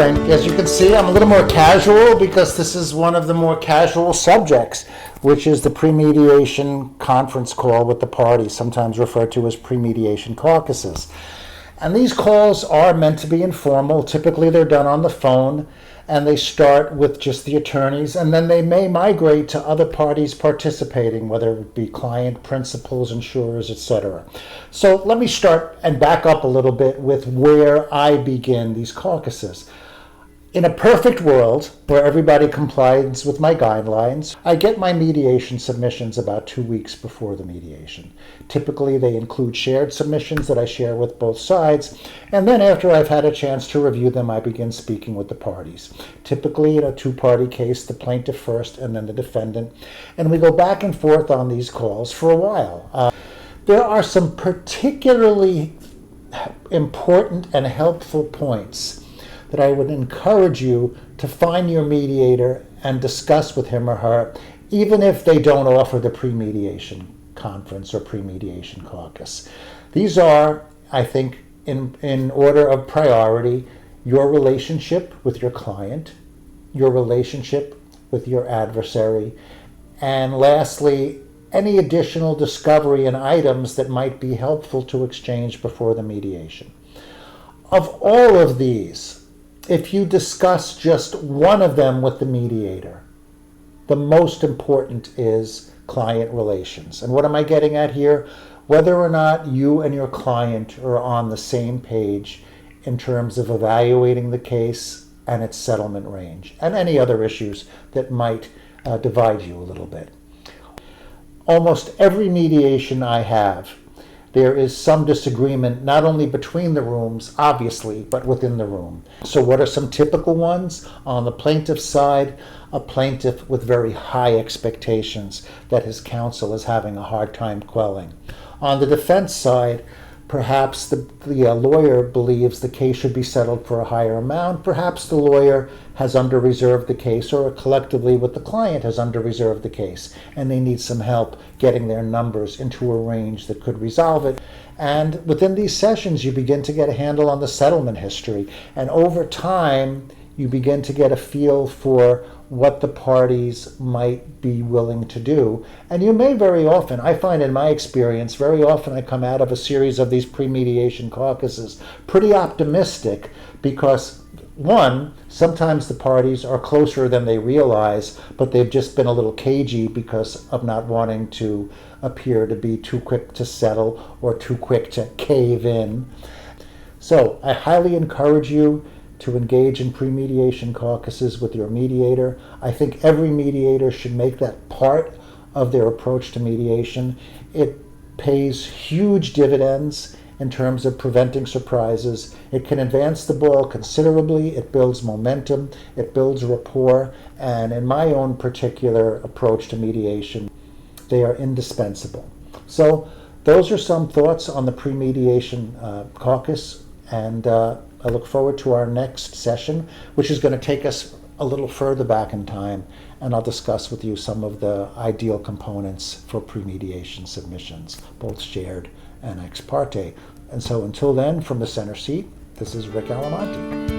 and as you can see, I'm a little more casual because this is one of the more casual subjects, which is the pre-mediation conference call with the parties, sometimes referred to as pre-mediation caucuses. And these calls are meant to be informal. Typically, they're done on the phone, and they start with just the attorneys, and then they may migrate to other parties participating, whether it be client, principals, insurers, etc. So let me start and back up a little bit with where I begin these caucuses. In a perfect world where everybody complies with my guidelines, I get my mediation submissions about 2 weeks before the mediation. Typically, they include shared submissions that I share with both sides, and then after I've had a chance to review them, I begin speaking with the parties. Typically, in a two-party case, the plaintiff first and then the defendant, and we go back and forth on these calls for a while. There are some particularly important and helpful points that I would encourage you to find your mediator and discuss with him or her, even if they don't offer the pre-mediation conference or pre-mediation caucus. These are, I think, in order of priority, your relationship with your client, your relationship with your adversary, and lastly, any additional discovery and items that might be helpful to exchange before the mediation. Of all of these, if you discuss just one of them with the mediator, the most important is client relations. And what am I getting at here? Whether or not you and your client are on the same page in terms of evaluating the case and its settlement range, and any other issues that might divide you a little bit. Almost every mediation I have, there is some disagreement, not only between the rooms, obviously, but within the room. So what are some typical ones? On the plaintiff's side, a plaintiff with very high expectations that his counsel is having a hard time quelling. On the defense side, perhaps the lawyer believes the case should be settled for a higher amount. Perhaps the lawyer has under-reserved the case, or collectively with the client has under-reserved the case, and they need some help getting their numbers into a range that could resolve it. And within these sessions, you begin to get a handle on the settlement history. And over time, you begin to get a feel for what the parties might be willing to do. And you may very often, I find in my experience, very often I come out of a series of these pre-mediation caucuses pretty optimistic because, one, sometimes the parties are closer than they realize, but they've just been a little cagey because of not wanting to appear to be too quick to settle or too quick to cave in. So I highly encourage you to engage in pre-mediation caucuses with your mediator. I think every mediator should make that part of their approach to mediation. It pays huge dividends in terms of preventing surprises. It can advance the ball considerably. It builds momentum. It builds rapport. And in my own particular approach to mediation, they are indispensable. So those are some thoughts on the pre-mediation caucus. And I look forward to our next session, which is going to take us a little further back in time, and I'll discuss with you some of the ideal components for pre-mediation submissions, both shared and ex parte. And so until then, from the center seat, this is Rick Alamanti.